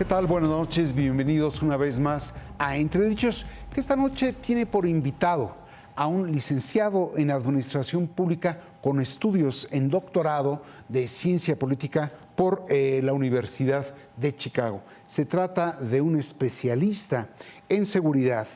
tal? Buenas noches, bienvenidos una vez más a Entredichos, que esta noche tiene por invitado a un licenciado en Administración Pública con estudios en doctorado de Ciencia Política por la Universidad de Chicago. Se trata de un especialista en seguridad,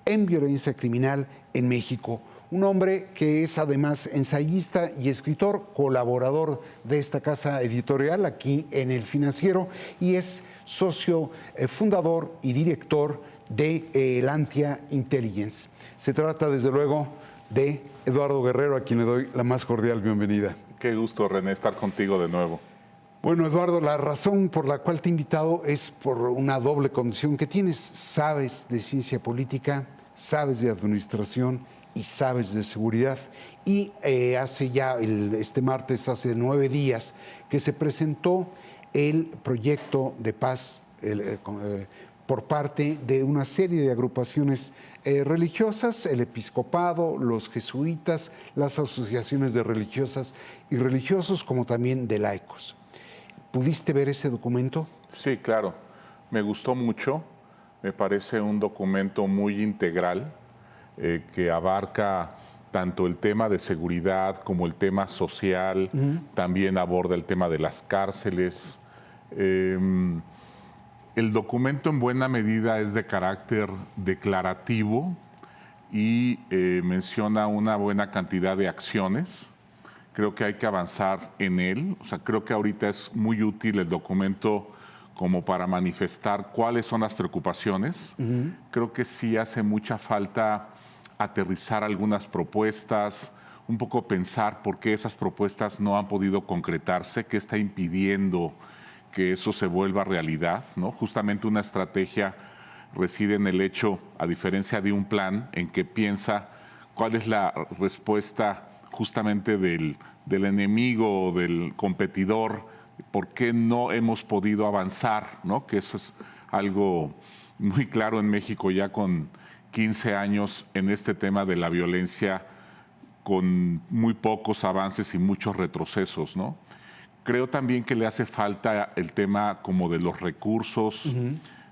en violencia criminal en México. Un hombre que es además ensayista y escritor, colaborador de esta casa editorial aquí en El Financiero, y es socio fundador y director de Lantia Intelligence. Se trata desde luego de Eduardo Guerrero, a quien le doy la más cordial bienvenida. Qué gusto, René, estar contigo de nuevo. Bueno, Eduardo, la razón por la cual te he invitado es por una doble condición que tienes. Sabes de ciencia política, sabes de administración y sabes de seguridad. Y hace ya, este martes, hace 9 días, que se presentó el proyecto de paz por parte de una serie de agrupaciones religiosas, el episcopado, los jesuitas, las asociaciones de religiosas y religiosos, como también de laicos. ¿Pudiste ver ese documento? Sí, claro. Me gustó mucho. Me parece un documento muy integral que abarca tanto el tema de seguridad como el tema social. También aborda el tema de las cárceles. El documento en buena medida es de carácter declarativo y menciona una buena cantidad de acciones. Creo que hay que avanzar en él. O sea, creo que ahorita es muy útil el documento como para manifestar cuáles son las preocupaciones. Creo que sí hace mucha falta aterrizar algunas propuestas, un poco pensar por qué esas propuestas no han podido concretarse, qué está impidiendo que eso se vuelva realidad, ¿no? Justamente una estrategia reside en el hecho, a diferencia de un plan, en que piensa cuál es la respuesta justamente del enemigo o del competidor, por qué no hemos podido avanzar, ¿no? Que eso es algo muy claro en México ya con 15 años en este tema de la violencia, con muy pocos avances y muchos retrocesos, ¿no? Creo también que le hace falta el tema como de los recursos,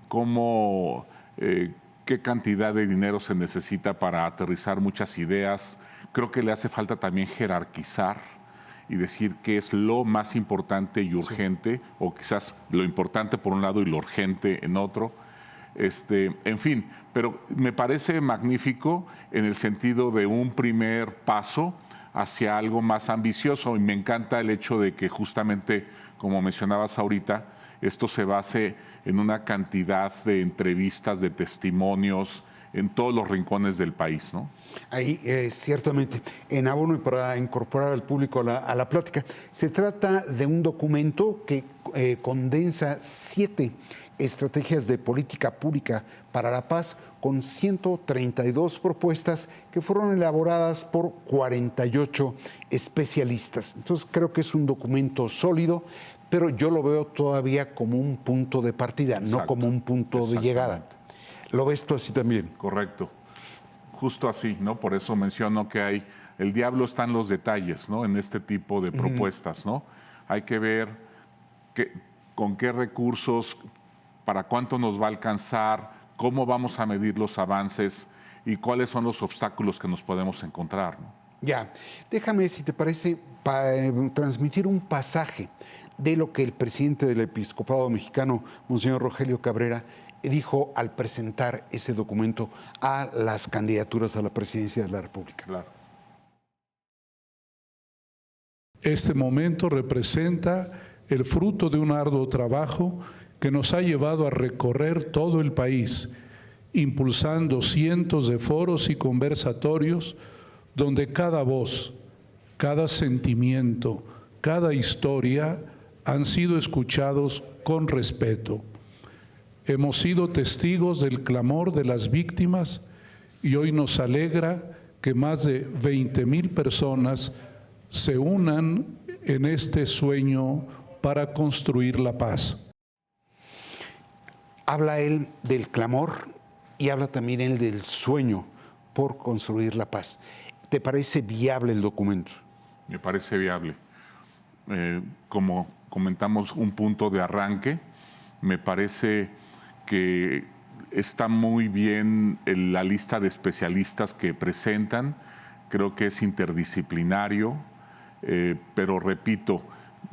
cómo, qué cantidad de dinero se necesita para aterrizar muchas ideas. Creo que le hace falta también jerarquizar y decir qué es lo más importante y urgente, o quizás lo importante por un lado y lo urgente en otro. En fin, pero me parece magnífico en el sentido de un primer paso hacia algo más ambicioso, y me encanta el hecho de que justamente, como mencionabas ahorita, esto se base en una cantidad de entrevistas, de testimonios en todos los rincones del país, ¿no? Ahí, ciertamente, en abono y para incorporar al público a la plática, se trata de un documento que condensa 7 estrategias de política pública para la paz con 132 propuestas que fueron elaboradas por 48 especialistas. Entonces creo que es un documento sólido, pero yo lo veo todavía como un punto de partida, no como un punto de llegada. ¿Lo ves tú así también? Correcto. Justo así, ¿no? Por eso menciono que el diablo está en los detalles, ¿no? En este tipo de propuestas, ¿no? Hay que ver con qué recursos, para cuánto nos va a alcanzar, cómo vamos a medir los avances y cuáles son los obstáculos que nos podemos encontrar, ¿no? Ya, déjame, si te parece, transmitir un pasaje de lo que el presidente del Episcopado Mexicano, Monseñor Rogelio Cabrera, dijo al presentar ese documento a las candidaturas a la presidencia de la República. Claro. Este momento representa el fruto de un arduo trabajo que nos ha llevado a recorrer todo el país, impulsando cientos de foros y conversatorios donde cada voz, cada sentimiento, cada historia han sido escuchados con respeto. Hemos sido testigos del clamor de las víctimas y hoy nos alegra que más de 20,000 personas se unan en este sueño para construir la paz. Habla él del clamor y habla también él del sueño por construir la paz. ¿Te parece viable el documento? Me parece viable. Como comentamos, un punto de arranque Me parece que está muy bien la lista de especialistas que presentan. Creo que es interdisciplinario, pero repito,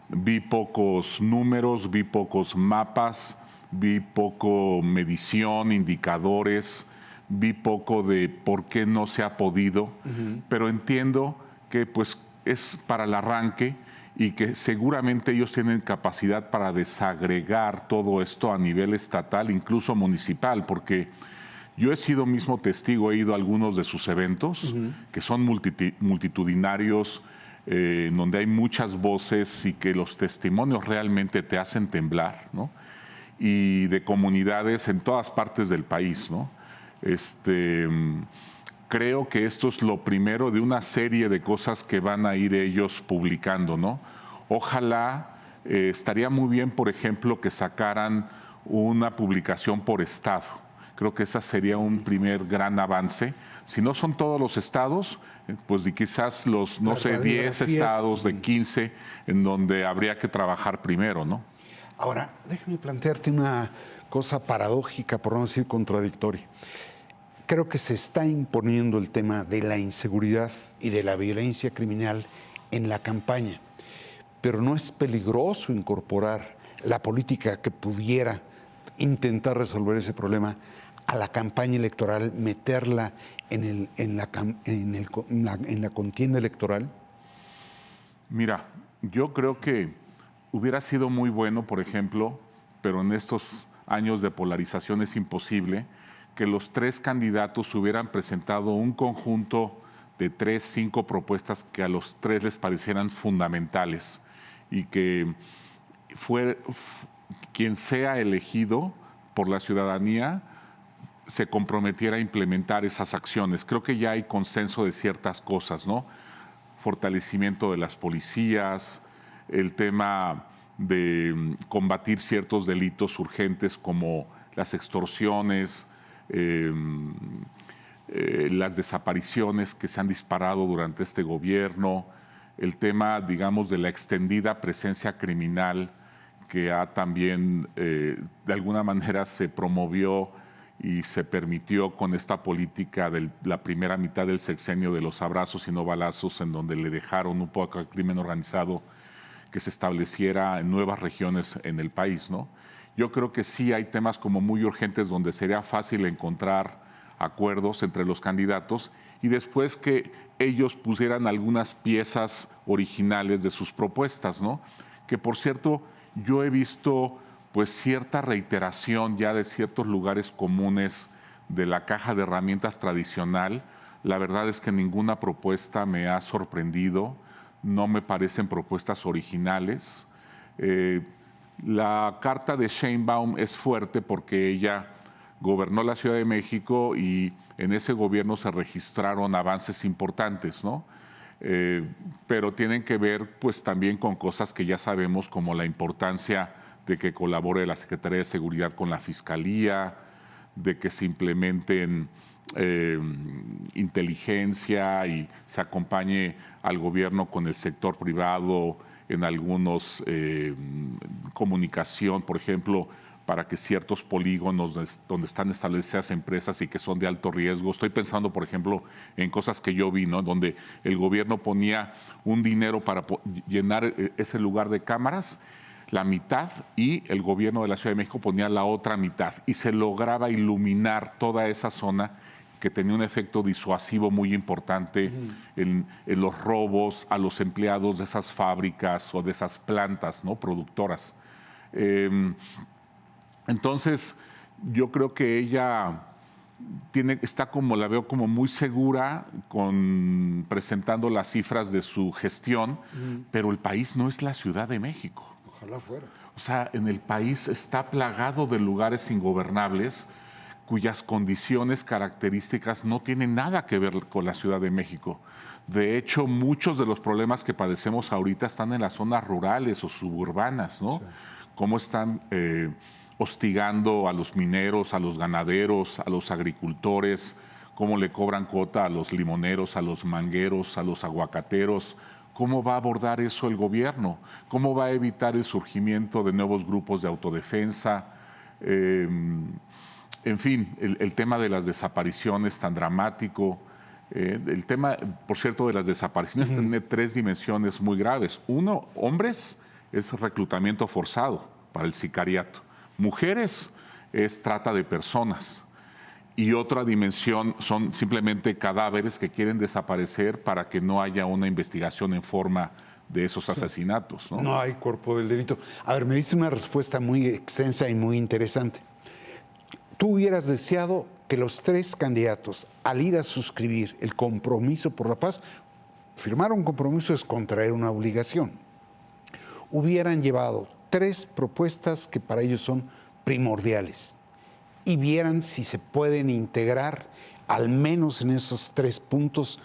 vi pocos números, vi pocos mapas, vi poco medición, indicadores, vi poco de por qué no se ha podido, pero entiendo que pues es para el arranque y que seguramente ellos tienen capacidad para desagregar todo esto a nivel estatal, incluso municipal, porque yo he sido mismo testigo, he ido a algunos de sus eventos, que son multitudinarios, en donde hay muchas voces y que los testimonios realmente te hacen temblar, ¿no? Y de comunidades en todas partes del país, ¿no? Creo que esto es lo primero de una serie de cosas que van a ir ellos publicando, ¿no? Ojalá, estaría muy bien, por ejemplo, que sacaran una publicación por estado. Creo que ese sería un primer gran avance. Si no son todos los estados, pues de quizás los, no sé, 10 estados de 15 en donde habría que trabajar primero, ¿no? Ahora, déjame plantearte una cosa paradójica, por no decir contradictoria. Creo que se está imponiendo el tema de la inseguridad y de la violencia criminal en la campaña, pero ¿no es peligroso incorporar la política que pudiera intentar resolver ese problema a la campaña electoral, meterla en la contienda electoral? Mira, yo creo que hubiera sido muy bueno, por ejemplo, pero en estos años de polarización es imposible, que los tres candidatos hubieran presentado un conjunto de 3, 5 propuestas que a los tres les parecieran fundamentales y que quien sea elegido por la ciudadanía se comprometiera a implementar esas acciones. Creo que ya hay consenso de ciertas cosas, ¿no? Fortalecimiento de las policías, el tema de combatir ciertos delitos urgentes como las extorsiones, las desapariciones que se han disparado durante este gobierno, el tema, digamos, de la extendida presencia criminal que también, de alguna manera, se promovió y se permitió con esta política de la primera mitad del sexenio de los abrazos y no balazos, en donde le dejaron un poco al crimen organizado que se estableciera en nuevas regiones en el país, ¿no? Yo creo que sí hay temas como muy urgentes donde sería fácil encontrar acuerdos entre los candidatos y después que ellos pusieran algunas piezas originales de sus propuestas, ¿no? Que por cierto, yo he visto pues cierta reiteración ya de ciertos lugares comunes de la caja de herramientas tradicional. La verdad es que ninguna propuesta me ha sorprendido, no me parecen propuestas originales. La carta de Sheinbaum es fuerte porque ella gobernó la Ciudad de México y en ese gobierno se registraron avances importantes, ¿no? Pero tienen que ver pues también con cosas que ya sabemos, como la importancia de que colabore la Secretaría de Seguridad con la Fiscalía, de que se implementen inteligencia y se acompañe al gobierno con el sector privado en algunos comunicación, por ejemplo, para que ciertos polígonos donde están establecidas empresas y que son de alto riesgo. Estoy pensando, por ejemplo, en cosas que yo vi, ¿no? Donde el gobierno ponía un dinero para llenar ese lugar de cámaras, la mitad, y el gobierno de la Ciudad de México ponía la otra mitad y se lograba iluminar toda esa zona que tenía un efecto disuasivo muy importante en los robos a los empleados de esas fábricas o de esas plantas, ¿no? Productoras. Entonces, yo creo que ella está como, la veo como muy segura presentando las cifras de su gestión, pero el país no es la Ciudad de México. Ojalá fuera. O sea, en el país está plagado de lugares ingobernables cuyas condiciones, características no tienen nada que ver con la Ciudad de México. De hecho, muchos de los problemas que padecemos ahorita están en las zonas rurales o suburbanas, ¿no? Sí. Cómo están hostigando a los mineros, a los ganaderos, a los agricultores, cómo le cobran cuota a los limoneros, a los mangueros, a los aguacateros. ¿Cómo va a abordar eso el gobierno? ¿Cómo va a evitar el surgimiento de nuevos grupos de autodefensa? En fin, el tema de las desapariciones tan dramático. El tema, por cierto, de las desapariciones tiene tres dimensiones muy graves. Uno, hombres, es reclutamiento forzado para el sicariato. Mujeres, es trata de personas. Y otra dimensión son simplemente cadáveres que quieren desaparecer para que no haya una investigación en forma de esos asesinatos, ¿no? No hay cuerpo del delito. A ver, me diste una respuesta muy extensa y muy interesante. ¿Tú hubieras deseado que los tres candidatos, al ir a suscribir el compromiso por la paz, firmar un compromiso es contraer una obligación, hubieran llevado tres propuestas que para ellos son primordiales y vieran si se pueden integrar, al menos en esos tres puntos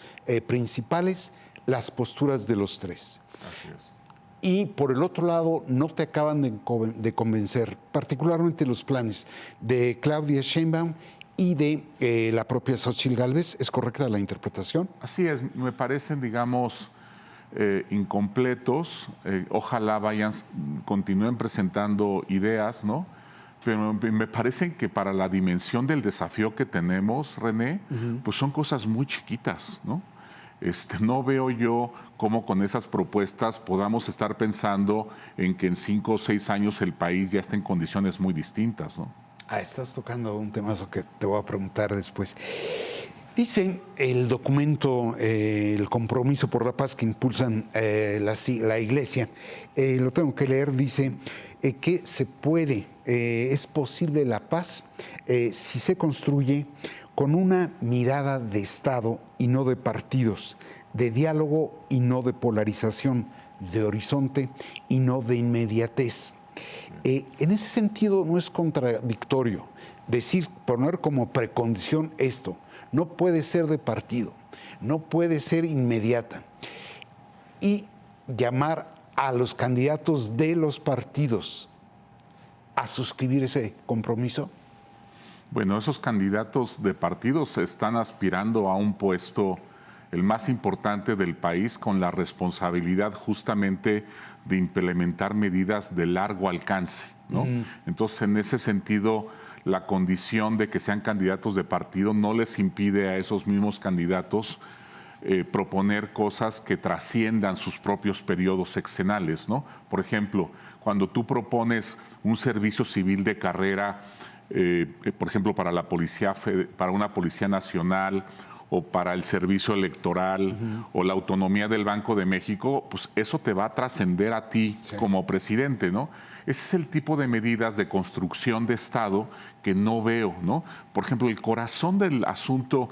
principales, las posturas de los tres? Así es. Y por el otro lado, no te acaban de convencer, particularmente los planes de Claudia Sheinbaum y de la propia Xóchitl Gálvez. ¿Es correcta la interpretación? Así es, me parecen, digamos, incompletos. Ojalá continúen presentando ideas, ¿no? Pero me parecen que para la dimensión del desafío que tenemos, René, pues son cosas muy chiquitas, ¿no? No veo yo cómo con esas propuestas podamos estar pensando en que en 5 o 6 años el país ya esté en condiciones muy distintas, ¿no? Estás tocando un temazo que te voy a preguntar después. Dice el documento, el compromiso por la paz que impulsan la Iglesia, lo tengo que leer, dice que se puede, es posible la paz si se construye con una mirada de Estado y no de partidos, de diálogo y no de polarización, de horizonte y no de inmediatez. En ese sentido no es contradictorio decir, poner como precondición esto, no puede ser de partido, no puede ser inmediata, y llamar a los candidatos de los partidos a suscribir ese compromiso. Bueno, esos candidatos de partidos están aspirando a un puesto, el más importante del país, con la responsabilidad justamente de implementar medidas de largo alcance, ¿no? Entonces, en ese sentido, la condición de que sean candidatos de partido no les impide a esos mismos candidatos proponer cosas que trasciendan sus propios periodos sexenales, ¿no? Por ejemplo, cuando tú propones un servicio civil de carrera, por ejemplo, para la policía, para una policía nacional o para el servicio electoral o la autonomía del Banco de México, pues eso te va a trascender a ti como presidente, ¿no? Ese es el tipo de medidas de construcción de Estado que no veo, ¿no? Por ejemplo, el corazón del asunto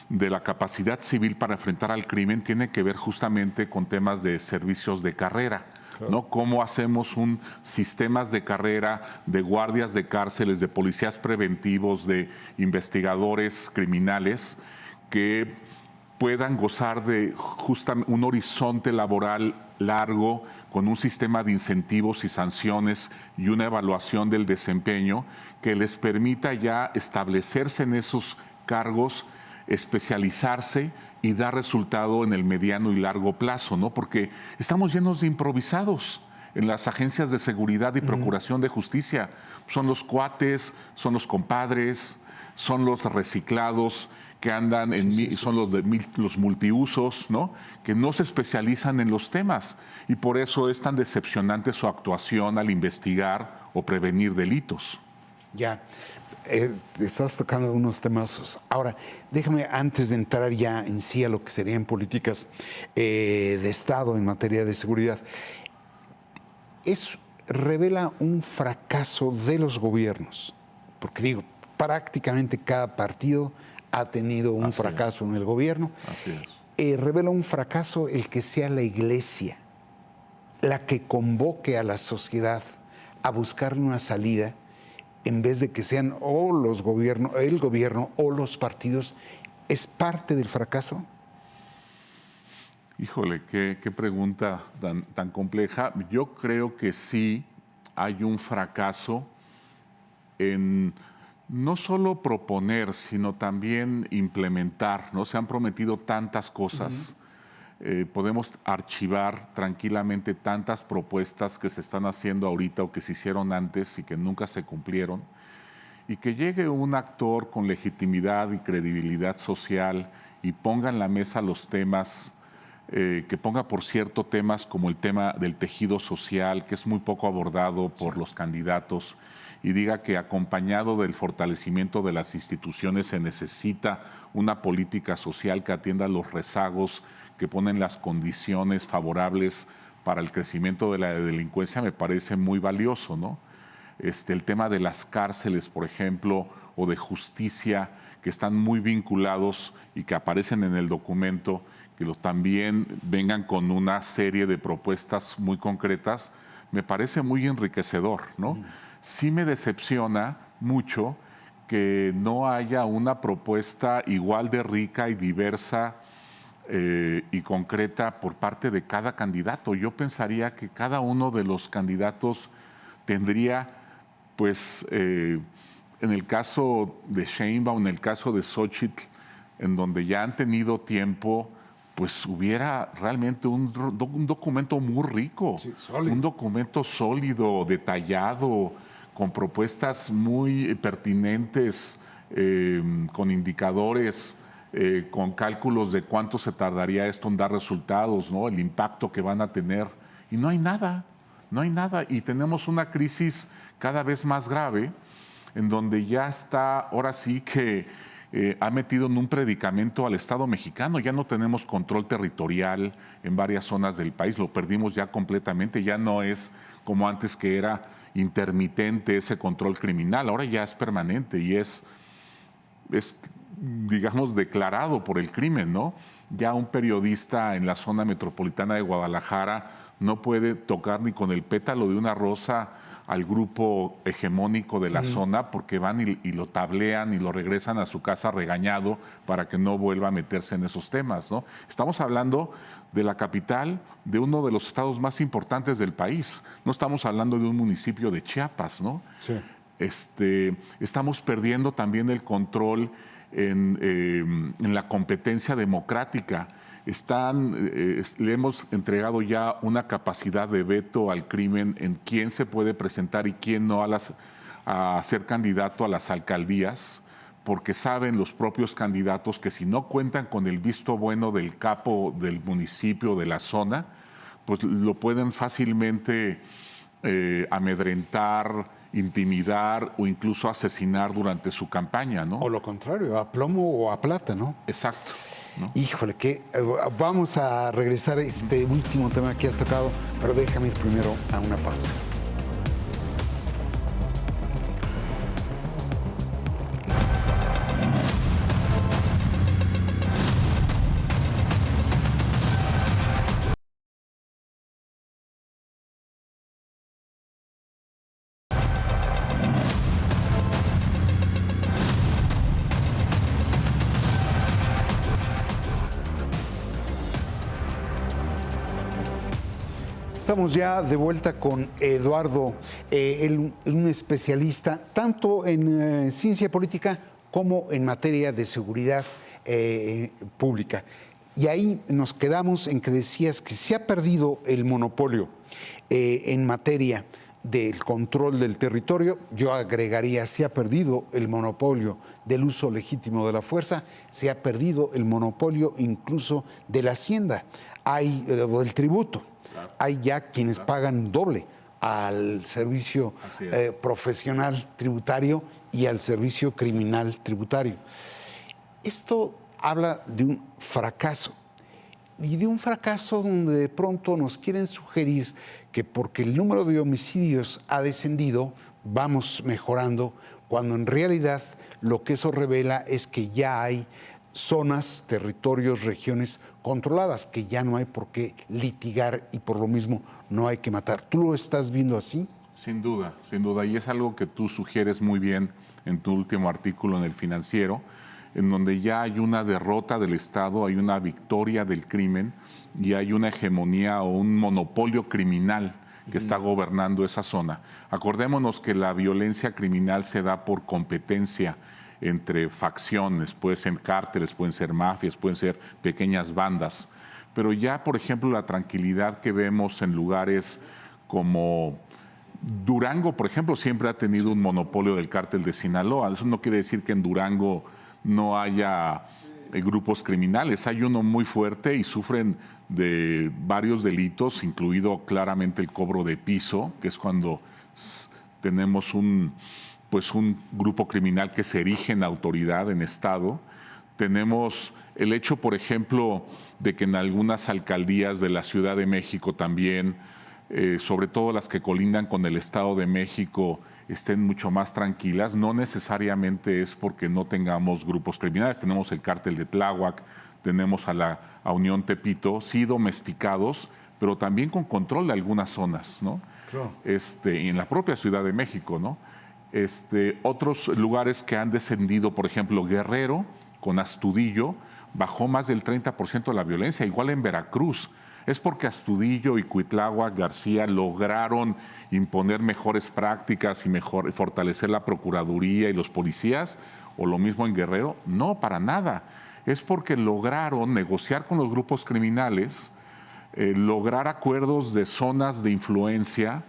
de la capacidad civil para enfrentar al crimen tiene que ver justamente con temas de servicios de carrera, ¿no? ¿Cómo hacemos un sistemas de carrera, de guardias de cárceles, de policías preventivos, de investigadores criminales que puedan gozar de justamente un horizonte laboral largo, con un sistema de incentivos y sanciones y una evaluación del desempeño que les permita ya establecerse en esos cargos, especializarse y dar resultado en el mediano y largo plazo, ¿no? Porque estamos llenos de improvisados en las agencias de seguridad y procuración de justicia. Son los cuates, son los compadres, son los reciclados que andan son los multiusos, ¿no? Que no se especializan en los temas y por eso es tan decepcionante su actuación al investigar o prevenir delitos. Ya, estás tocando unos temazos. Ahora, déjame, antes de entrar ya en sí a lo que serían políticas de Estado en materia de seguridad, revela un fracaso de los gobiernos, porque digo, prácticamente cada partido ha tenido un fracaso en el gobierno. Así es. Revela un fracaso el que sea la Iglesia la que convoque a la sociedad a buscarle una salida, en vez de que sean o el gobierno o los partidos. ¿Es parte del fracaso? Híjole, qué pregunta tan compleja. Yo creo que sí hay un fracaso en no solo proponer, sino también implementar, ¿no? Se han prometido tantas cosas. Podemos archivar tranquilamente tantas propuestas que se están haciendo ahorita o que se hicieron antes y que nunca se cumplieron. y que llegue un actor con legitimidad y credibilidad social y ponga en la mesa los temas, que ponga, por cierto, temas como el tema del tejido social, que es muy poco abordado por los candidatos, y diga que acompañado del fortalecimiento de las instituciones se necesita una política social que atienda los rezagos, que ponen las condiciones favorables para el crecimiento de la delincuencia, me parece muy valioso, ¿no? El tema de las cárceles, por ejemplo, o de justicia, que están muy vinculados y que aparecen en el documento, que también vengan con una serie de propuestas muy concretas, me parece muy enriquecedor, ¿no? Sí me decepciona mucho que no haya una propuesta igual de rica y diversa y concreta por parte de cada candidato. Yo pensaría que cada uno de los candidatos tendría, pues, en el caso de Sheinbaum, en el caso de Xóchitl, en donde ya han tenido tiempo, pues hubiera realmente un documento muy rico, sí, un documento sólido, detallado, con propuestas muy pertinentes, con indicadores, con cálculos de cuánto se tardaría esto en dar resultados, ¿no? El impacto que van a tener. Y no hay nada, no hay nada. Y tenemos una crisis cada vez más grave, en donde ya está, ahora sí que ha metido en un predicamento al Estado mexicano. Ya no tenemos control territorial en varias zonas del país, lo perdimos ya completamente, ya no es como antes que era intermitente ese control criminal, ahora ya es permanente y es digamos, declarado por el crimen, ¿no? Ya un periodista en la zona metropolitana de Guadalajara no puede tocar ni con el pétalo de una rosa al grupo hegemónico de la zona, porque van y lo tablean y lo regresan a su casa regañado para que no vuelva a meterse en esos temas, ¿no? Estamos hablando de la capital de uno de los estados más importantes del país. No estamos hablando de un municipio de Chiapas, ¿no? Sí. Estamos perdiendo también el control en la competencia democrática. Le hemos entregado ya una capacidad de veto al crimen en quién se puede presentar y quién no a ser candidato a las alcaldías, porque saben los propios candidatos que si no cuentan con el visto bueno del capo del municipio, de la zona, pues lo pueden fácilmente amedrentar, intimidar o incluso asesinar durante su campaña, ¿no? O lo contrario, a plomo o a plata, ¿no? Exacto, ¿no? Híjole, vamos a regresar a este último tema que has tocado, pero déjame ir primero a una pausa. Estamos ya de vuelta con Eduardo, él es un especialista tanto en ciencia política como en materia de seguridad pública. Y ahí nos quedamos en que decías que se ha perdido el monopolio en materia del control del territorio. Yo agregaría, se ha perdido el monopolio del uso legítimo de la fuerza, se ha perdido el monopolio incluso de la hacienda, del tributo. Hay ya quienes pagan doble al servicio profesional tributario y al servicio criminal tributario. Esto habla de un fracaso, y de un fracaso donde de pronto nos quieren sugerir que porque el número de homicidios ha descendido, vamos mejorando, cuando en realidad lo que eso revela es que ya hay zonas, territorios, regiones controladas, que ya no hay por qué litigar y por lo mismo no hay que matar. ¿Tú lo estás viendo así? Sin duda, y es algo que tú sugieres muy bien en tu último artículo en El Financiero, en donde ya hay una derrota del Estado, hay una victoria del crimen y hay una hegemonía o un monopolio criminal que está gobernando esa zona. Acordémonos que la violencia criminal se da por competencia entre facciones, pueden ser cárteles, pueden ser mafias, pueden ser pequeñas bandas. Pero ya, por ejemplo, la tranquilidad que vemos en lugares como Durango, por ejemplo, siempre ha tenido un monopolio del cártel de Sinaloa. Eso no quiere decir que en Durango no haya grupos criminales. Hay uno muy fuerte y sufren de varios delitos, incluido claramente el cobro de piso, que es cuando tenemos un grupo criminal que se erige en autoridad, en Estado. Tenemos el hecho, por ejemplo, de que en algunas alcaldías de la Ciudad de México también, sobre todo las que colindan con el Estado de México, estén mucho más tranquilas. No necesariamente es porque no tengamos grupos criminales. Tenemos el cártel de Tláhuac, tenemos a Unión Tepito, sí domesticados, pero también con control de algunas zonas, ¿no? Claro. En la propia Ciudad de México, ¿no? Otros lugares que han descendido, por ejemplo, Guerrero, con Astudillo, bajó más del 30% la violencia, igual en Veracruz. Es porque Astudillo y Cuitláhuac García lograron imponer mejores prácticas y fortalecer la Procuraduría y los policías, o lo mismo en Guerrero. No, para nada. Es porque lograron negociar con los grupos criminales, lograr acuerdos de zonas de influencia,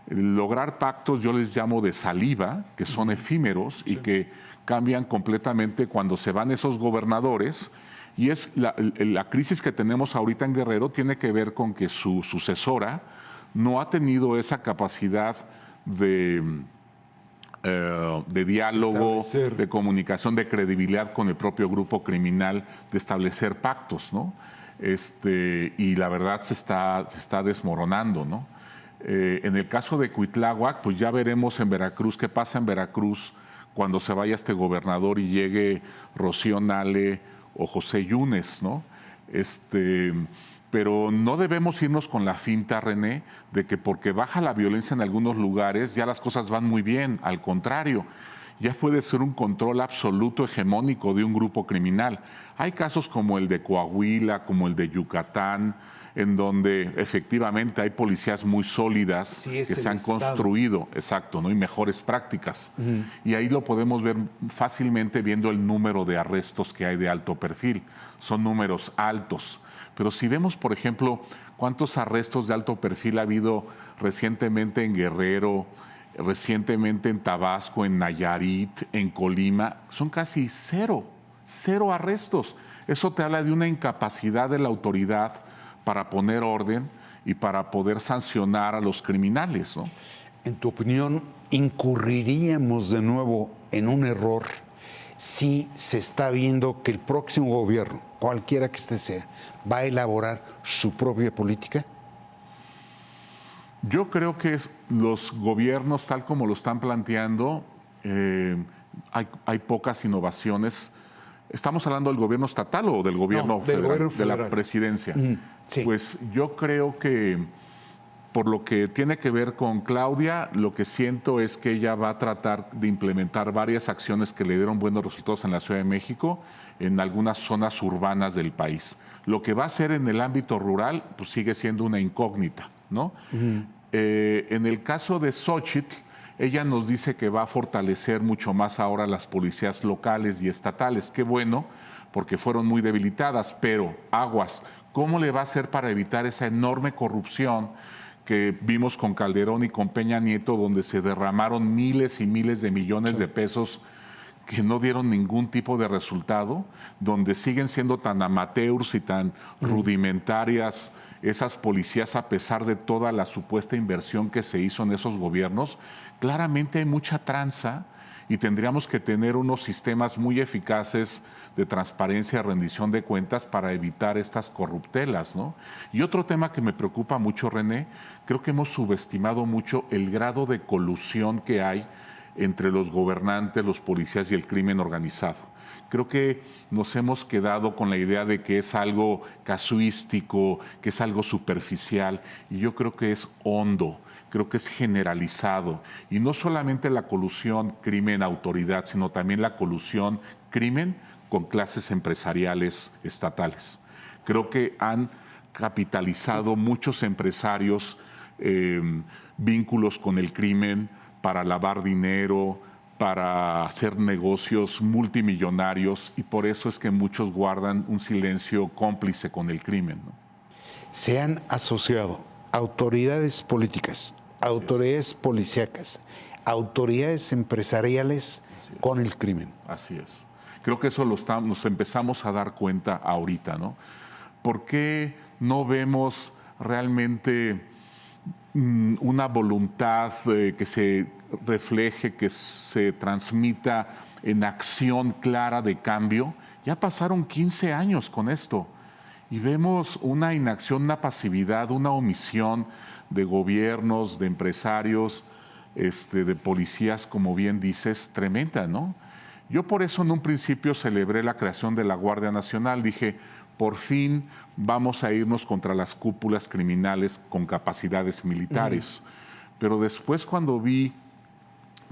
lograr pactos, yo les llamo de saliva, que son efímeros y que cambian completamente cuando se van esos gobernadores. Y es la crisis que tenemos ahorita en Guerrero tiene que ver con que su sucesora no ha tenido esa capacidad de diálogo, de comunicación, de credibilidad con el propio grupo criminal, de establecer pactos, ¿no? Y la verdad se está desmoronando, ¿no? En el caso de Cuitláhuac, pues ya veremos en Veracruz qué pasa en Veracruz cuando se vaya este gobernador y llegue Rocío Nale o José Yunes, ¿no? Pero no debemos irnos con la finta, René, de que porque baja la violencia en algunos lugares ya las cosas van muy bien. Al contrario, ya puede ser un control absoluto hegemónico de un grupo criminal. Hay casos como el de Coahuila, como el de Yucatán, en donde efectivamente hay policías muy sólidas que se han construido, exacto, ¿no? Y mejores prácticas. Y ahí lo podemos ver fácilmente viendo el número de arrestos que hay de alto perfil. Son números altos. Pero si vemos, por ejemplo, cuántos arrestos de alto perfil ha habido recientemente en Guerrero, recientemente en Tabasco, en Nayarit, en Colima, son casi cero arrestos. Eso te habla de una incapacidad de la autoridad para poner orden y para poder sancionar a los criminales, ¿no? En tu opinión, ¿incurriríamos de nuevo en un error si se está viendo que el próximo gobierno, cualquiera que este sea, va a elaborar su propia política? Yo creo que los gobiernos, tal como lo están planteando, hay pocas innovaciones. ¿Estamos hablando del gobierno estatal o del gobierno federal, de la presidencia? Sí. Pues yo creo que por lo que tiene que ver con Claudia, lo que siento es que ella va a tratar de implementar varias acciones que le dieron buenos resultados en la Ciudad de México, en algunas zonas urbanas del país. Lo que va a hacer en el ámbito rural, pues sigue siendo una incógnita, ¿no? En el caso de Xóchitl, ella nos dice que va a fortalecer mucho más ahora las policías locales y estatales. Qué bueno, porque fueron muy debilitadas, pero aguas, ¿cómo le va a hacer para evitar esa enorme corrupción que vimos con Calderón y con Peña Nieto, donde se derramaron miles y miles de millones de pesos que no dieron ningún tipo de resultado, donde siguen siendo tan amateurs y tan rudimentarias esas policías a pesar de toda la supuesta inversión que se hizo en esos gobiernos? Claramente hay mucha tranza y tendríamos que tener unos sistemas muy eficaces de transparencia y rendición de cuentas para evitar estas corruptelas, ¿no? Y otro tema que me preocupa mucho, René, creo que hemos subestimado mucho el grado de colusión que hay entre los gobernantes, los policías y el crimen organizado. Creo que nos hemos quedado con la idea de que es algo casuístico, que es algo superficial, y yo creo que es hondo, creo que es generalizado. Y no solamente la colusión crimen-autoridad, sino también la colusión crimen con clases empresariales estatales. Creo que han capitalizado muchos empresarios vínculos con el crimen para lavar dinero, para hacer negocios multimillonarios, y por eso es que muchos guardan un silencio cómplice con el crimen, ¿no? Se han asociado autoridades políticas autoridades policíacas, autoridades empresariales con el crimen. Así es. Creo que eso nos empezamos a dar cuenta ahorita, ¿no? ¿Por qué no vemos realmente una voluntad que se refleje, que se transmita en acción clara de cambio? Ya pasaron 15 años con esto y vemos una inacción, una pasividad, una omisión de gobiernos, de empresarios, de policías, como bien dices, tremenda, ¿no? Yo por eso en un principio celebré la creación de la Guardia Nacional. Dije, por fin vamos a irnos contra las cúpulas criminales con capacidades militares. Pero después, cuando vi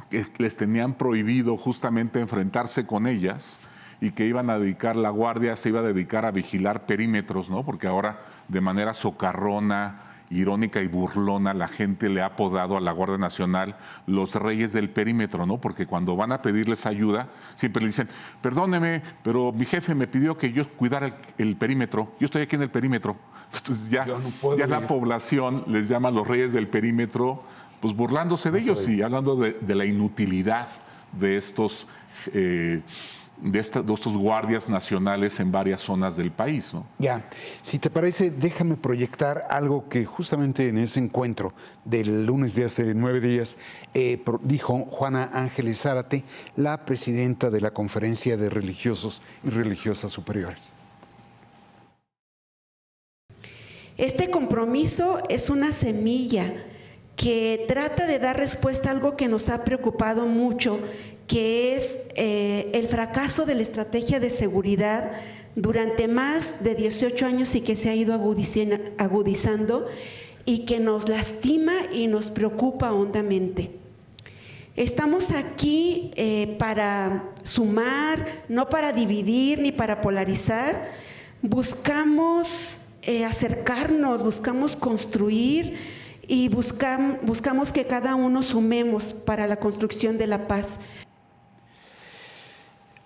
que les tenían prohibido justamente enfrentarse con ellas y que iban a dedicar, la Guardia se iba a dedicar a vigilar perímetros, ¿no? Porque ahora de manera socarrona, irónica y burlona, la gente le ha apodado a la Guardia Nacional los reyes del perímetro, ¿no? Porque cuando van a pedirles ayuda, siempre le dicen, perdóneme, pero mi jefe me pidió que yo cuidara el perímetro, yo estoy aquí en el perímetro. Entonces ya la población les llama los reyes del perímetro, pues burlándose de ellos y hablando de la inutilidad de estos guardias nacionales en varias zonas del país, ¿no? Ya, si te parece, déjame proyectar algo que justamente en ese encuentro del lunes de hace 9 días dijo Juana Ángeles Zárate, la presidenta de la Conferencia de Religiosos y Religiosas Superiores. Este compromiso es una semilla que trata de dar respuesta a algo que nos ha preocupado mucho, que es el fracaso de la estrategia de seguridad durante más de 18 años y que se ha ido agudizando y que nos lastima y nos preocupa hondamente. Estamos aquí para sumar, no para dividir ni para polarizar. Buscamos acercarnos, buscamos construir y buscamos que cada uno sumemos para la construcción de la paz.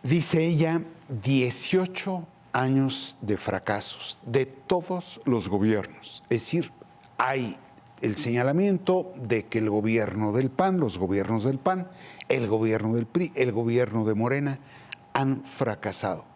Dice ella, 18 años de fracasos de todos los gobiernos. Es decir, hay el señalamiento de que el gobierno del PAN, los gobiernos del PAN, el gobierno del PRI, el gobierno de Morena, han fracasado.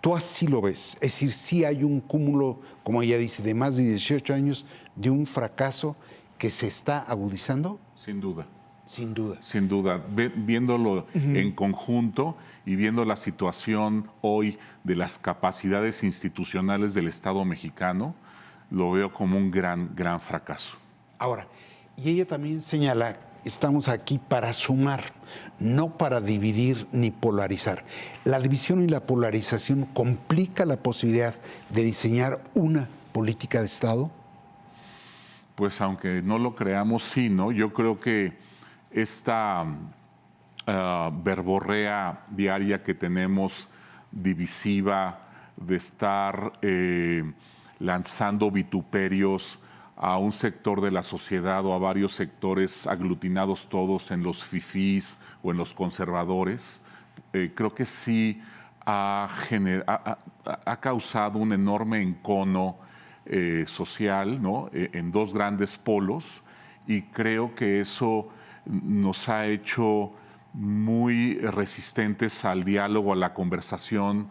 Tú así lo ves, es decir, sí hay un cúmulo, como ella dice, de más de 18 años de un fracaso que se está agudizando. Sin duda. Sin duda. Sin duda. Viéndolo en conjunto y viendo la situación hoy de las capacidades institucionales del Estado mexicano, lo veo como un gran fracaso. Ahora, y ella también señala, estamos aquí para sumar, no para dividir ni polarizar. La división y la polarización complica la posibilidad de diseñar una política de Estado. Pues aunque no lo creamos, sí, ¿no? Yo creo que esta verborrea diaria que tenemos, divisiva, de estar lanzando vituperios a un sector de la sociedad o a varios sectores aglutinados todos en los fifís o en los conservadores, creo que sí ha causado un enorme encono social, ¿no? En dos grandes polos, y creo que eso nos ha hecho muy resistentes al diálogo, a la conversación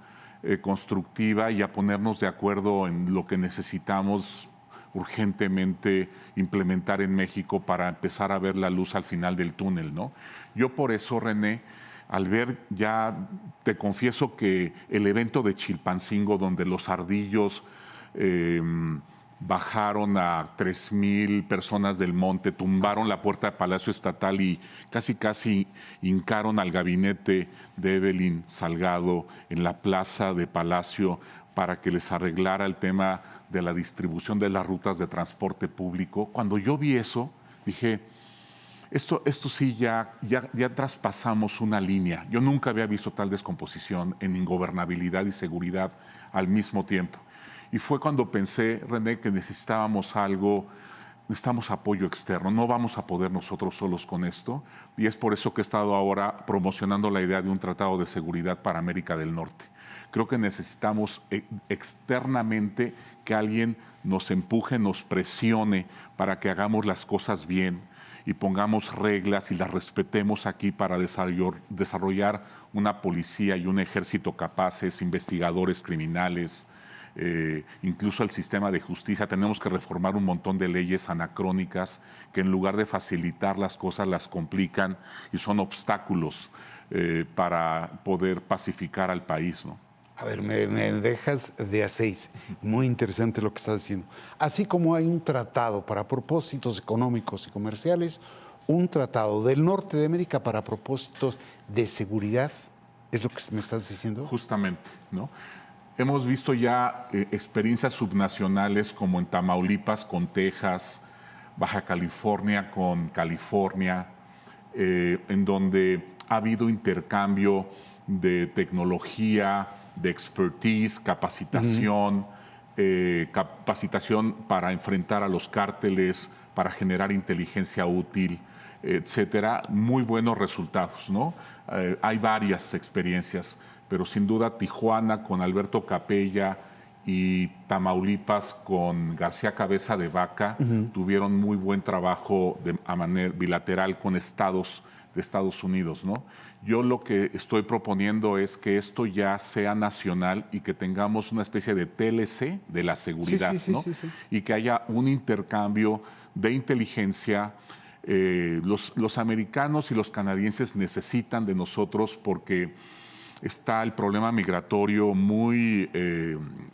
constructiva y a ponernos de acuerdo en lo que necesitamos urgentemente implementar en México para empezar a ver la luz al final del túnel, ¿no? Yo por eso, René, al ver ya, te confieso que el evento de Chilpancingo, donde los ardillos bajaron a 3,000 personas del monte, tumbaron la puerta del Palacio Estatal y casi hincaron al gabinete de Evelyn Salgado en la plaza de Palacio para que les arreglara el tema de la distribución de las rutas de transporte público. Cuando yo vi eso, dije, esto sí ya traspasamos una línea. Yo nunca había visto tal descomposición en ingobernabilidad y seguridad al mismo tiempo. Y fue cuando pensé, René, que necesitábamos algo necesitamos apoyo externo, no vamos a poder nosotros solos con esto, y es por eso que he estado ahora promocionando la idea de un tratado de seguridad para América del Norte. Creo que necesitamos externamente que alguien nos empuje, nos presione para que hagamos las cosas bien y pongamos reglas y las respetemos aquí para desarrollar una policía y un ejército capaces, investigadores criminales, incluso el sistema de justicia. Tenemos que reformar un montón de leyes anacrónicas que en lugar de facilitar las cosas las complican y son obstáculos para poder pacificar al país, ¿no? A ver, me dejas de a 6. Muy interesante lo que estás diciendo. Así como hay un tratado para propósitos económicos y comerciales, un tratado del norte de América para propósitos de seguridad, ¿es lo que me estás diciendo? Justamente, ¿no? Hemos visto ya experiencias subnacionales como en Tamaulipas con Texas, Baja California con California, en donde ha habido intercambio de tecnología, de expertise, capacitación, capacitación para enfrentar a los cárteles, para generar inteligencia útil, etcétera. Muy buenos resultados, ¿no? Hay varias experiencias, pero sin duda Tijuana con Alberto Capella y Tamaulipas con García Cabeza de Vaca tuvieron muy buen trabajo a manera bilateral con estados de Estados Unidos, ¿no? Yo lo que estoy proponiendo es que esto ya sea nacional y que tengamos una especie de TLC de la seguridad, ¿no? Sí. Y que haya un intercambio de inteligencia. Los americanos y los canadienses necesitan de nosotros porque está el problema migratorio muy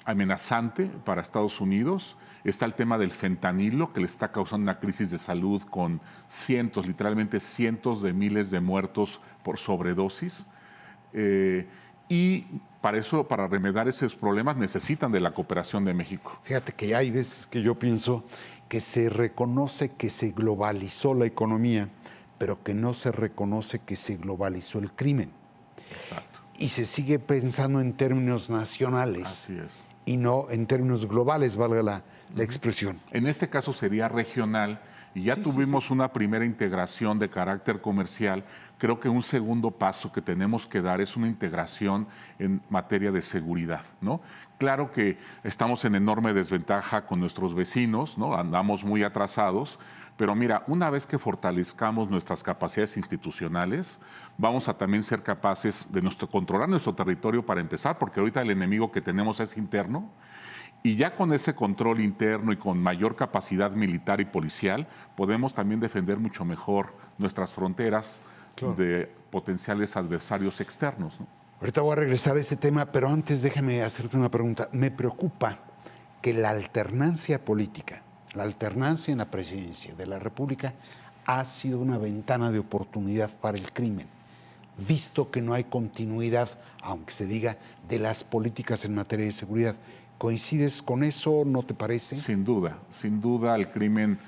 amenazante para Estados Unidos. Está el tema del fentanilo, que le está causando una crisis de salud con cientos, literalmente cientos de miles de muertos por sobredosis. Y para eso, para remediar esos problemas, necesitan de la cooperación de México. Fíjate que hay veces que yo pienso que se reconoce que se globalizó la economía, pero que no se reconoce que se globalizó el crimen. Exacto. Y se sigue pensando en términos nacionales. Así es. Y no en términos globales, valga la expresión. En este caso sería regional y ya tuvimos una primera integración de carácter comercial. Creo que un segundo paso que tenemos que dar es una integración en materia de seguridad, ¿no? Claro que estamos en enorme desventaja con nuestros vecinos, ¿no? Andamos muy atrasados, pero mira, una vez que fortalezcamos nuestras capacidades institucionales, vamos a también ser capaces de controlar nuestro territorio para empezar, porque ahorita el enemigo que tenemos es interno. Y ya con ese control interno y con mayor capacidad militar y policial, podemos también defender mucho mejor nuestras fronteras de potenciales adversarios externos, ¿no? Ahorita voy a regresar a ese tema, pero antes déjame hacerte una pregunta. Me preocupa que la alternancia política, la alternancia en la presidencia de la República ha sido una ventana de oportunidad para el crimen, visto que no hay continuidad, aunque se diga, de las políticas en materia de seguridad. ¿Coincides con eso? ¿No te parece? Sin duda el crimen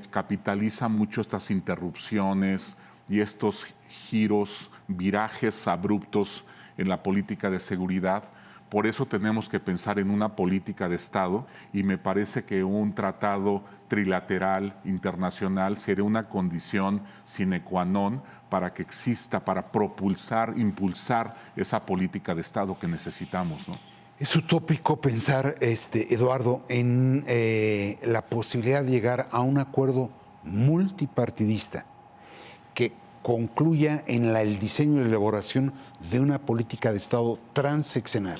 capitaliza mucho estas interrupciones y estos giros, virajes abruptos en la política de seguridad. Por eso tenemos que pensar en una política de Estado y me parece que un tratado trilateral internacional sería una condición sine qua non para que exista, para impulsar esa política de Estado que necesitamos, ¿no? Es utópico pensar, Eduardo, en la posibilidad de llegar a un acuerdo multipartidista que concluya en el diseño y elaboración de una política de Estado transeccional,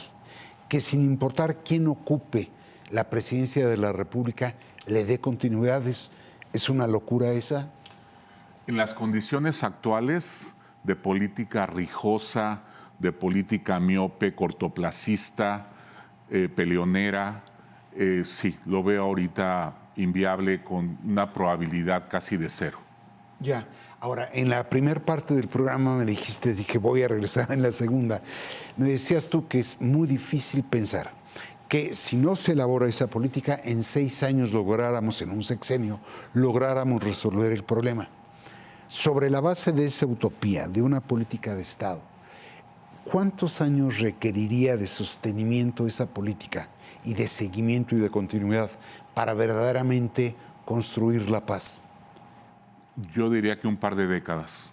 que sin importar quién ocupe la presidencia de la República, le dé continuidad. ¿Es una locura esa? En las condiciones actuales de política rijosa, de política miope, cortoplacista, peleonera, sí, lo veo ahorita inviable con una probabilidad casi de cero. Ya, ahora, en la primera parte del programa me dijiste, dije, voy a regresar en la segunda. Me decías tú que es muy difícil pensar que si no se elabora esa política, en 6 años lográramos, en un sexenio, lográramos resolver el problema. Sobre la base de esa utopía, de una política de Estado, ¿cuántos años requeriría de sostenimiento esa política y de seguimiento y de continuidad para verdaderamente construir la paz? Yo diría que un par de décadas,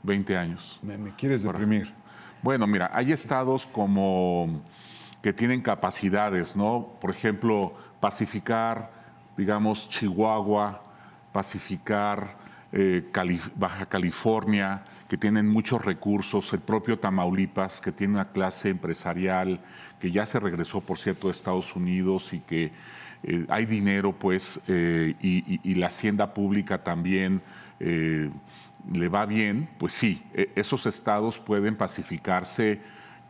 20 años. Me quieres deprimir. Bueno, mira, hay estados como que tienen capacidades, ¿no? Por ejemplo, pacificar, digamos, Chihuahua, pacificar Baja California, que tienen muchos recursos, el propio Tamaulipas, que tiene una clase empresarial que ya se regresó, por cierto, de Estados Unidos y que hay dinero, pues, y la hacienda pública también le va bien, pues sí, esos estados pueden pacificarse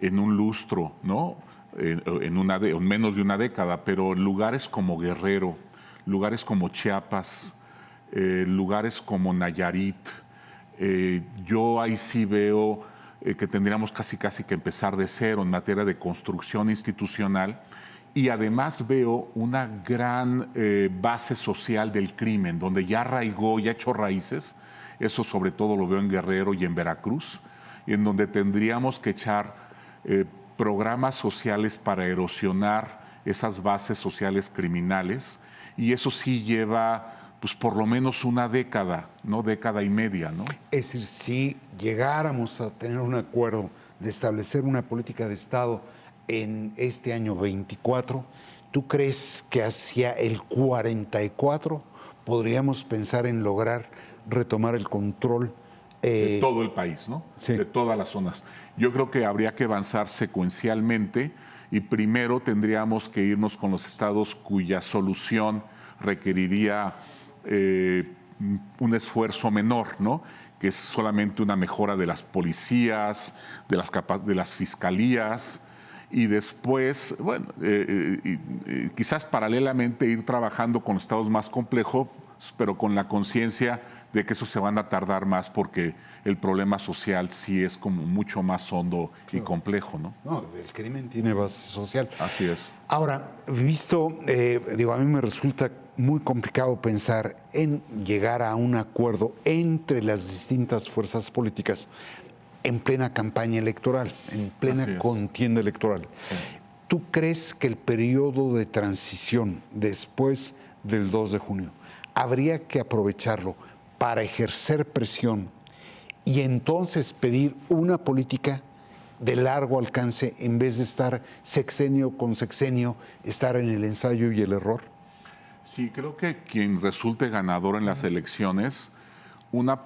en un lustro, ¿no? En menos de una década, pero lugares como Guerrero, lugares como Chiapas, lugares como Nayarit, yo ahí sí veo que tendríamos casi que empezar de cero en materia de construcción institucional, y además veo una gran base social del crimen, donde ya arraigó, ya echó raíces. Eso sobre todo lo veo en Guerrero y en Veracruz, y en donde tendríamos que echar programas sociales para erosionar esas bases sociales criminales, y eso sí lleva pues por lo menos una década, ¿no? Década y media, ¿no? Es decir, si llegáramos a tener un acuerdo de establecer una política de Estado en este año 24, ¿tú crees que hacia el 44 podríamos pensar en lograr retomar el control de todo el país, ¿no? Sí. De todas las zonas? Yo creo que habría que avanzar secuencialmente, y primero tendríamos que irnos con los estados cuya solución requeriría un esfuerzo menor, ¿no? Que es solamente una mejora de las policías, de las fiscalías, y después, bueno, quizás paralelamente ir trabajando con estados más complejos, pero con la conciencia de que eso se van a tardar más, porque el problema social sí es como mucho más hondo y complejo, ¿no? No, el crimen tiene base social. Así es. Ahora, visto, a mí me resulta muy complicado pensar en llegar a un acuerdo entre las distintas fuerzas políticas en plena campaña electoral, en plena contienda electoral. Sí. ¿Tú crees que el periodo de transición después del 2 de junio habría que aprovecharlo para ejercer presión y entonces pedir una política de largo alcance en vez de estar sexenio con sexenio, estar en el ensayo y el error? Sí, creo que quien resulte ganador en las elecciones, una,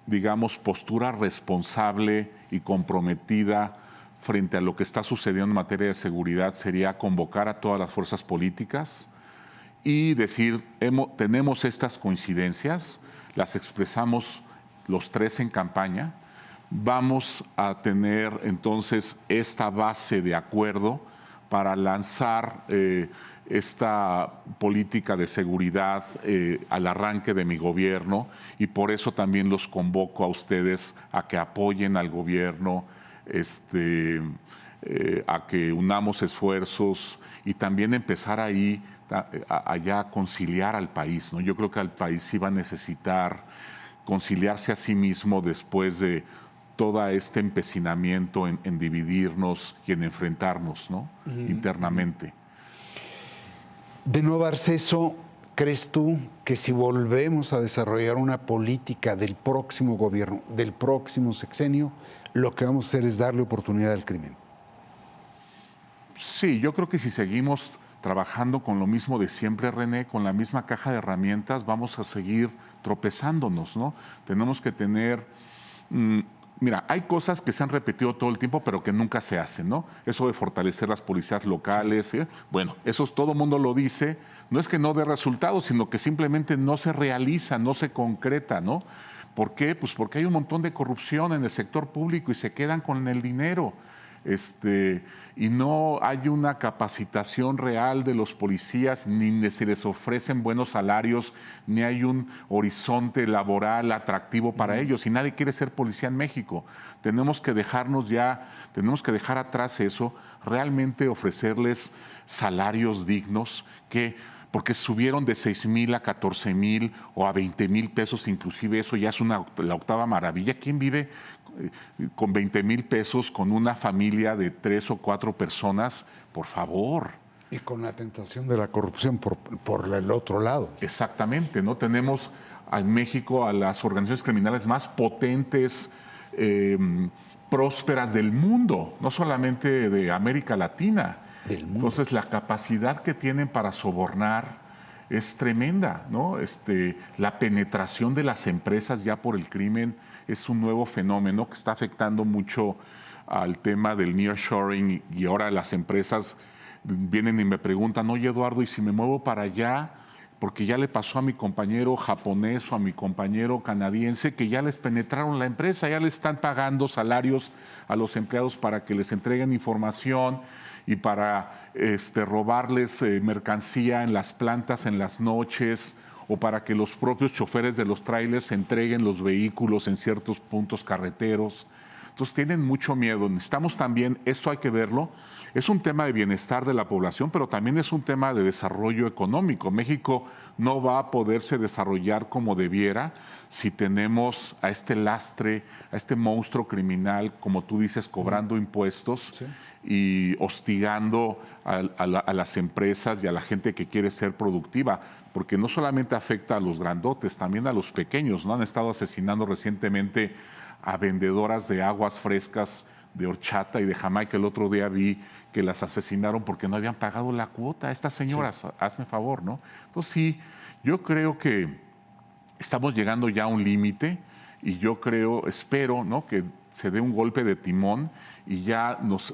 digamos, postura responsable y comprometida frente a lo que está sucediendo en materia de seguridad sería convocar a todas las fuerzas políticas y decir, tenemos estas coincidencias, las expresamos los tres en campaña, vamos a tener entonces esta base de acuerdo para lanzar esta política de seguridad al arranque de mi gobierno, y por eso también los convoco a ustedes a que apoyen al gobierno, a que unamos esfuerzos y también empezar ahí allá a conciliar al país, ¿no? Yo creo que al país sí va a necesitar conciliarse a sí mismo después de todo este empecinamiento en dividirnos y en enfrentarnos, ¿no? Internamente. De no darse eso, ¿crees tú que si volvemos a desarrollar una política del próximo gobierno, del próximo sexenio, lo que vamos a hacer es darle oportunidad al crimen? Sí, yo creo que si seguimos trabajando con lo mismo de siempre, René, con la misma caja de herramientas, vamos a seguir tropezándonos, ¿no? Tenemos que tener... Mira, hay cosas que se han repetido todo el tiempo, pero que nunca se hacen, ¿no? Eso de fortalecer las policías locales, bueno, eso todo el mundo lo dice. No es que no dé resultados, sino que simplemente no se realiza, no se concreta, ¿no? ¿Por qué? Pues porque hay un montón de corrupción en el sector público y se quedan con el dinero. Y no hay una capacitación real de los policías, ni se les ofrecen buenos salarios, ni hay un horizonte laboral atractivo para ellos, y nadie quiere ser policía en México. Tenemos que dejar atrás eso, realmente ofrecerles salarios dignos, porque subieron de 6,000 a 14,000 o a 20,000 pesos, inclusive eso ya es la octava maravilla. ¿Quién vive con 20,000 pesos con una familia de 3 o 4 personas? Por favor, Y con la tentación de la corrupción por el otro lado. Exactamente, ¿no? Tenemos en México a las organizaciones criminales más potentes, prósperas del mundo, no solamente de América Latina. Del mundo. Entonces, la capacidad que tienen para sobornar es tremenda, ¿no? La penetración de las empresas ya por el crimen es un nuevo fenómeno que está afectando mucho al tema del nearshoring, y ahora las empresas vienen y me preguntan, oye Eduardo, ¿y si me muevo para allá? Porque ya le pasó a mi compañero japonés o a mi compañero canadiense que ya les penetraron la empresa, ya le están pagando salarios a los empleados para que les entreguen información y para robarles mercancía en las plantas en las noches, o para que los propios choferes de los trailers entreguen los vehículos en ciertos puntos carreteros. Entonces tienen mucho miedo. Necesitamos también, esto hay que verlo, es un tema de bienestar de la población, pero también es un tema de desarrollo económico. México no va a poderse desarrollar como debiera si tenemos a este lastre, a este monstruo criminal, como tú dices, cobrando impuestos, sí, y hostigando a las empresas y a la gente que quiere ser productiva, porque no solamente afecta a los grandotes, también a los pequeños, ¿no? Han estado asesinando recientemente a vendedoras de aguas frescas de horchata y de Jamaica. El otro día vi que las asesinaron porque no habían pagado la cuota a estas señoras. Sí. Hazme favor, ¿no? Entonces sí, yo creo que estamos llegando ya a un límite, y yo creo, espero, ¿no?, que se dé un golpe de timón y ya nos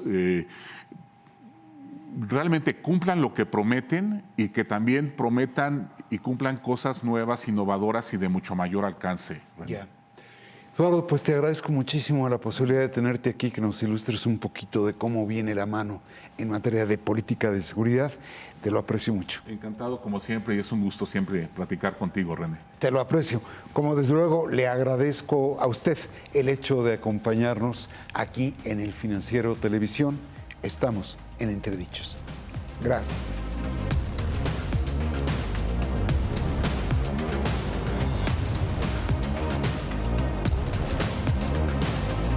realmente cumplan lo que prometen, y que también prometan y cumplan cosas nuevas, innovadoras y de mucho mayor alcance. Ya. Eduardo, pues te agradezco muchísimo la posibilidad de tenerte aquí, que nos ilustres un poquito de cómo viene la mano en materia de política de seguridad. Te lo aprecio mucho. Encantado como siempre, y es un gusto siempre platicar contigo, René. Te lo aprecio. Como desde luego le agradezco a usted el hecho de acompañarnos aquí en El Financiero Televisión. Estamos en Entredichos. Gracias.